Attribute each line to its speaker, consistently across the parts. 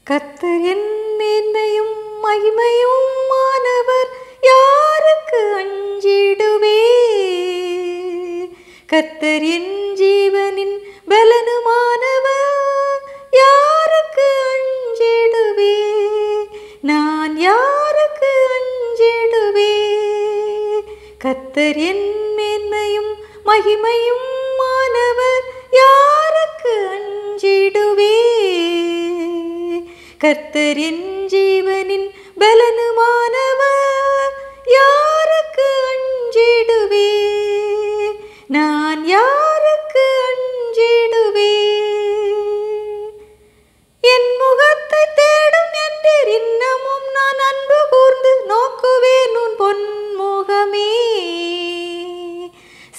Speaker 1: கர்த்தர் என் மேன்மையும் மகிமையும் மானவர், யாருக்கு அஞ்சிடுவே? கர்த்தர் என் ஜீவனின் பலனுமானவர், யாருக்கு அஞ்சிடுவே? நான் யாருக்கு அஞ்சிடுவே? கர்த்தர் என் மேன்மையும் மகிமையும் மானவர், யாருக்கு அஞ்சிடுவே? கர்த்தர் என் ஜீவனின் பலனுமானவர், யாருக்கு அஞ்சிடுவே? நான் யாருக்கு அஞ்சிடுவே? என் முகத்தை தேடும் என்றீர், இன்னமும் நான் அன்பு கூர்ந்து நோக்குவேன் உன் பொன்முகமே.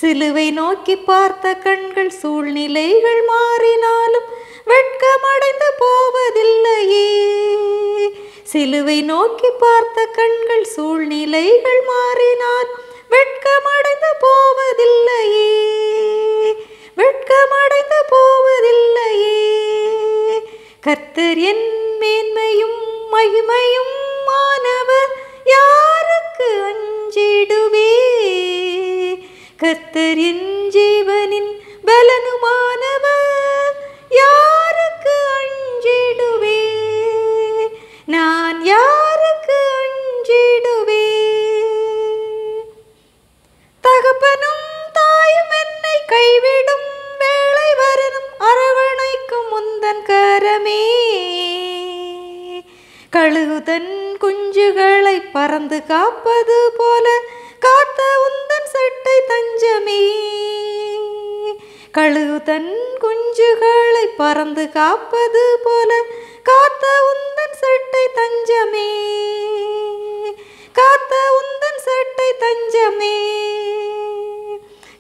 Speaker 1: சிலுவை நோக்கி பார்த்த கண்கள் சூழ்நிலைகள் மாறினாலும் வெட்கமடைந்து போவதில்லையே. சிலுவை நோக்கி பார்த்த கண்கள் சூழ்நிலைகள் மாறினால் வெட்கமடைந்து போவதில்லையே, வெட்கமடைந்து போவதில்லையே. கர்த்தர் என் மேன்மையும் மகிமையும் மானவர், யாருக்கு அஞ்சிடுவே? கர்த்தர் என் ஜீவனின் பலனுமானவர், யாருக்கு அஞ்சிடுவே? நான் யாருக்கு அஞ்சிடுவே? தகப்பனும் தாயும் என்னை கைவிடும் வேளை வரணும், அரவணைக்கும் முந்தன் கரமே. கழுகுதன் குஞ்சுகளை பறந்து காப்பது போல காத்த உந்தன் சட்டை தஞ்சமே. கழுகுதன் குஞ்சுகளை பறந்து காப்பது போல காத்த உந்தன் சட்டை தஞ்சமே, காத்த உந்தன் சட்டை தஞ்சமே.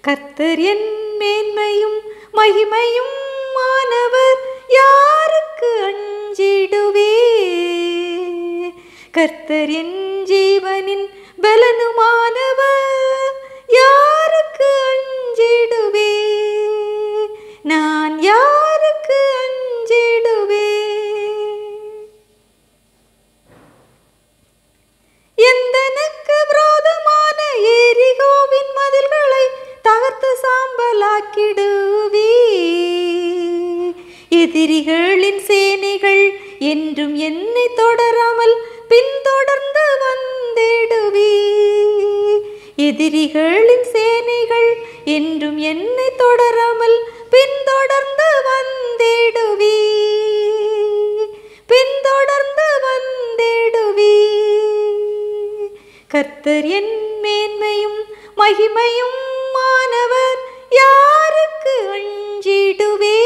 Speaker 1: கர்த்தர் என் மேன்மையும் மகிமையும் மானவர், யாருக்கு அஞ்சிடுவே? கர்த்தர் என் ஜீவனின் பலனுமானவர், யாருக்கு அஞ்சிடுவே? நான் யாருக்கு அஞ்சிடுவே? எந்தனுக்கு விரோதமான எரிகோவின் மதில்களை தகர்த்து சாம்பலாக்கிடுவே. எதிரிகளின் சேனைகள் என்றும் என்னை தொடராமல் பின்தொடர்ந்து வந்திடுவே. எதிரிகளின் சேனைகள் என்றும் என்னை தொடராமல் பின்தொடர்ந்து வந்திடுவே, பின்தொடர்ந்து வந்திடுவே. கர்த்தர் என் மேன்மையும் மகிமையும் மானவர், யாருக்கு அஞ்சிடுவே?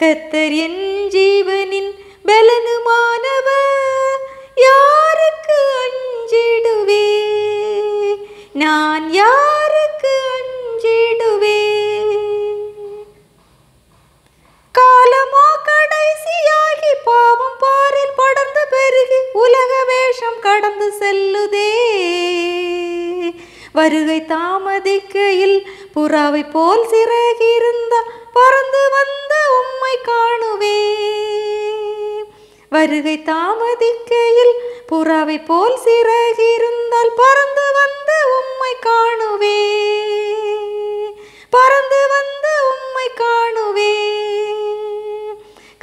Speaker 1: கர்த்தர் என் ஜீவனின் பலனுமானவர், யாருக்கு அஞ்சிடுவே? நான் யாருக்கு அஞ்சிடுவே? காலமோ கடைசியாகி பாவம் பாரில் படர்ந்து பெருகி உலக வேஷம் கடந்து செல்லுதே. வருகை தாமதிக்கையில் புறாவை போல் சிறகிருந்தால் பறந்து வந்த உம்மை காணுவே. வருகை தாமதிக்கையில் புறாவை போல் சிறகிருந்தால் பறந்து வந்த உம்மை காணுவே, பறந்து வந்த உம்மை காணுவே.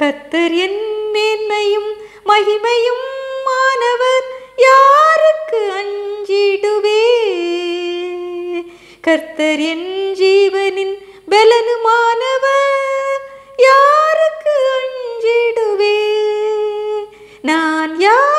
Speaker 1: கர்த்தர் என் மேன்மையும் மகிமையும் மானவர், யாருக்கு அஞ்சிடுவே? கர்த்தர் என் ஜீவனின் பலனுமானவர், யாருக்கு அஞ்சிடுவே? நான் யார்